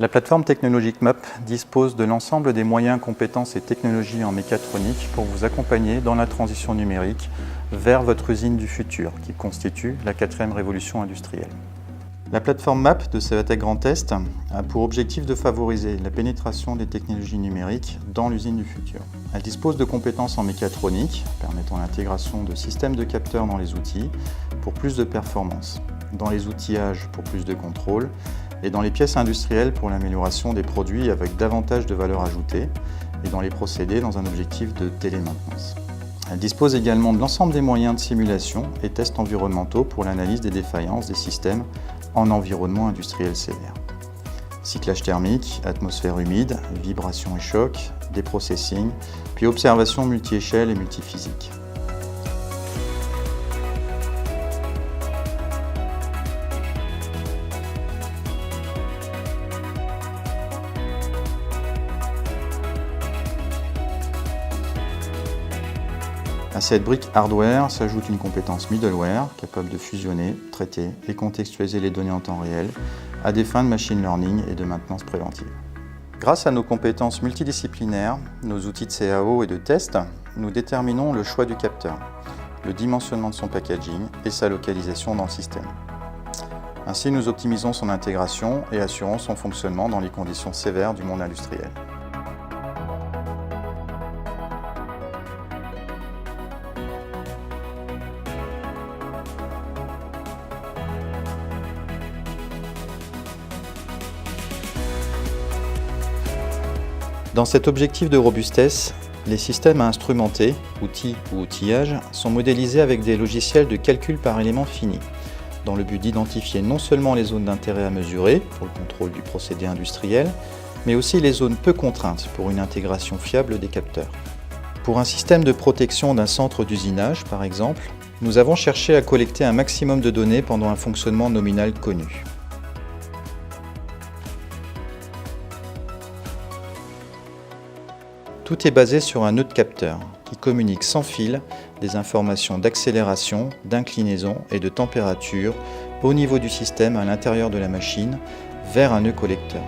La plateforme technologique MAP dispose de l'ensemble des moyens, compétences et technologies en mécatronique pour vous accompagner dans la transition numérique vers votre usine du futur, qui constitue la 4e révolution industrielle. La plateforme MAP de Cevatec Grand Est a pour objectif de favoriser la pénétration des technologies numériques dans l'usine du futur. Elle dispose de compétences en mécatronique, permettant l'intégration de systèmes de capteurs dans les outils pour plus de performance, dans les outillages pour plus de contrôle, et dans les pièces industrielles pour l'amélioration des produits avec davantage de valeur ajoutée, et dans les procédés dans un objectif de télémaintenance. Elle dispose également de l'ensemble des moyens de simulation et tests environnementaux pour l'analyse des défaillances des systèmes en environnement industriel sévère. Cyclage thermique, atmosphère humide, vibrations et chocs, des processing, puis observation multi-échelle et multiphysique. À cette brique hardware s'ajoute une compétence middleware capable de fusionner, traiter et contextualiser les données en temps réel à des fins de machine learning et de maintenance préventive. Grâce à nos compétences multidisciplinaires, nos outils de CAO et de test, nous déterminons le choix du capteur, le dimensionnement de son packaging et sa localisation dans le système. Ainsi, nous optimisons son intégration et assurons son fonctionnement dans les conditions sévères du monde industriel. Dans cet objectif de robustesse, les systèmes à instrumenter, outils ou outillages, sont modélisés avec des logiciels de calcul par élément fini, dans le but d'identifier non seulement les zones d'intérêt à mesurer pour le contrôle du procédé industriel, mais aussi les zones peu contraintes pour une intégration fiable des capteurs. Pour un système de protection d'un centre d'usinage, par exemple, nous avons cherché à collecter un maximum de données pendant un fonctionnement nominal connu. Tout est basé sur un nœud de capteur qui communique sans fil des informations d'accélération, d'inclinaison et de température au niveau du système à l'intérieur de la machine vers un nœud collecteur.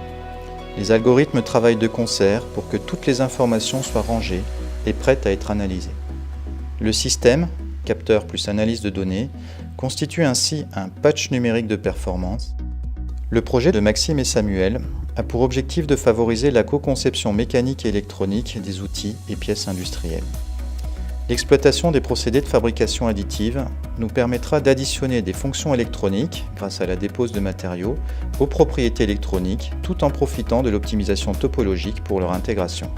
Les algorithmes travaillent de concert pour que toutes les informations soient rangées et prêtes à être analysées. Le système, capteur plus analyse de données, constitue ainsi un patch numérique de performance. Le projet de Maxime et Samuel a pour objectif de favoriser la co-conception mécanique et électronique des outils et pièces industrielles. L'exploitation des procédés de fabrication additive nous permettra d'additionner des fonctions électroniques, grâce à la dépose de matériaux, aux propriétés électroniques, tout en profitant de l'optimisation topologique pour leur intégration.